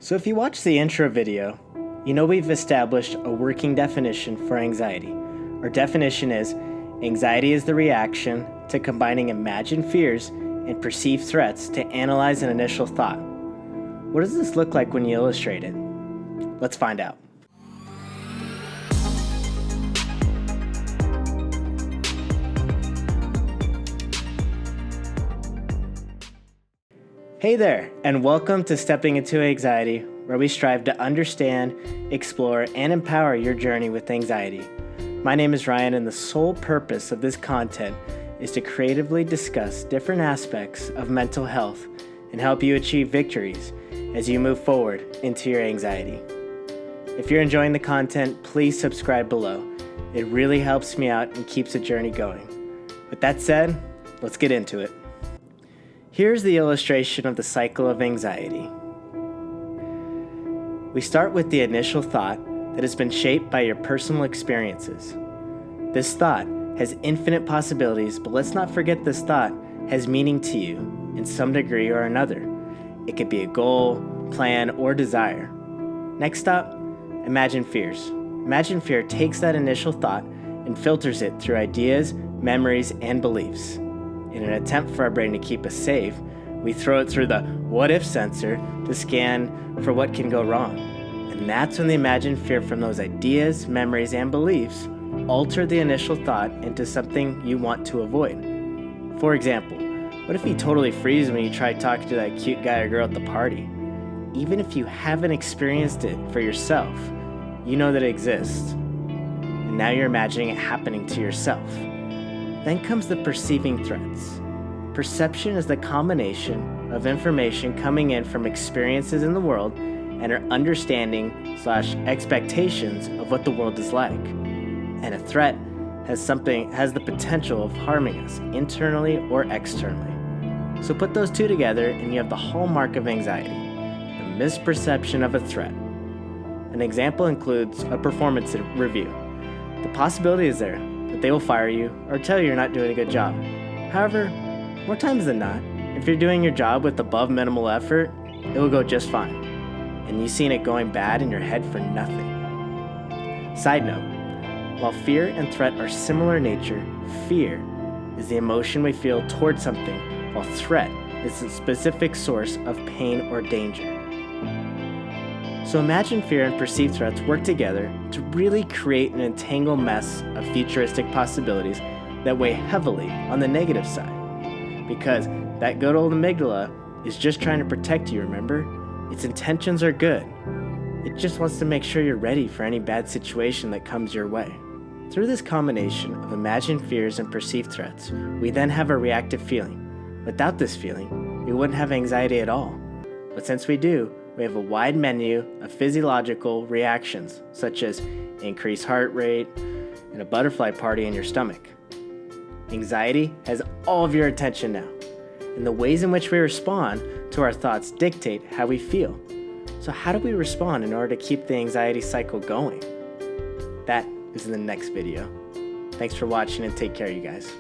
So if you watch the intro video, you know we've established a working definition for anxiety. Our definition is, anxiety is the reaction to combining imagined fears and perceived threats to analyze an initial thought. What does this look like when you illustrate it? Let's find out. Hey there, and welcome to Stepping Into Anxiety, where we strive to understand, explore, and empower your journey with anxiety. My name is Ryan, and the sole purpose of this content is to creatively discuss different aspects of mental health and help you achieve victories as you move forward into your anxiety. If you're enjoying the content, please subscribe below. It really helps me out and keeps the journey going. With that said, let's get into it. Here's the illustration of the cycle of anxiety. We start with the initial thought that has been shaped by your personal experiences. This thought has infinite possibilities, but let's not forget this thought has meaning to you in some degree or another. It could be a goal, plan, or desire. Next up, imagine fears. Imagine fear takes that initial thought and filters it through ideas, memories, and beliefs. In an attempt for our brain to keep us safe, we throw it through the what-if sensor to scan for what can go wrong. And that's when the imagined fear from those ideas, memories, and beliefs alter the initial thought into something you want to avoid. For example, what if you totally freeze when you try talking to that cute guy or girl at the party? Even if you haven't experienced it for yourself, you know that it exists. And now you're imagining it happening to yourself. Then comes the perceiving threats. Perception is the combination of information coming in from experiences in the world and our understanding/expectations of what the world is like. And a threat has the potential of harming us internally or externally. So put those two together and you have the hallmark of anxiety, the misperception of a threat. An example includes a performance review. The possibility is there that they will fire you or tell you you're not doing a good job. However, more times than not, if you're doing your job with above minimal effort, it will go just fine. And you've seen it going bad in your head for nothing. Side note, while fear and threat are similar in nature, fear is the emotion we feel towards something, while threat is the specific source of pain or danger. So imagine fear and perceived threats work together to really create an entangled mess of futuristic possibilities that weigh heavily on the negative side. Because that good old amygdala is just trying to protect you, remember? Its intentions are good. It just wants to make sure you're ready for any bad situation that comes your way. Through this combination of imagined fears and perceived threats, we then have a reactive feeling. Without this feeling, we wouldn't have anxiety at all. But since we do, we have a wide menu of physiological reactions, such as increased heart rate and a butterfly party in your stomach. Anxiety has all of your attention now, and the ways in which we respond to our thoughts dictate how we feel. So how do we respond in order to keep the anxiety cycle going? That is in the next video. Thanks for watching and take care, you guys.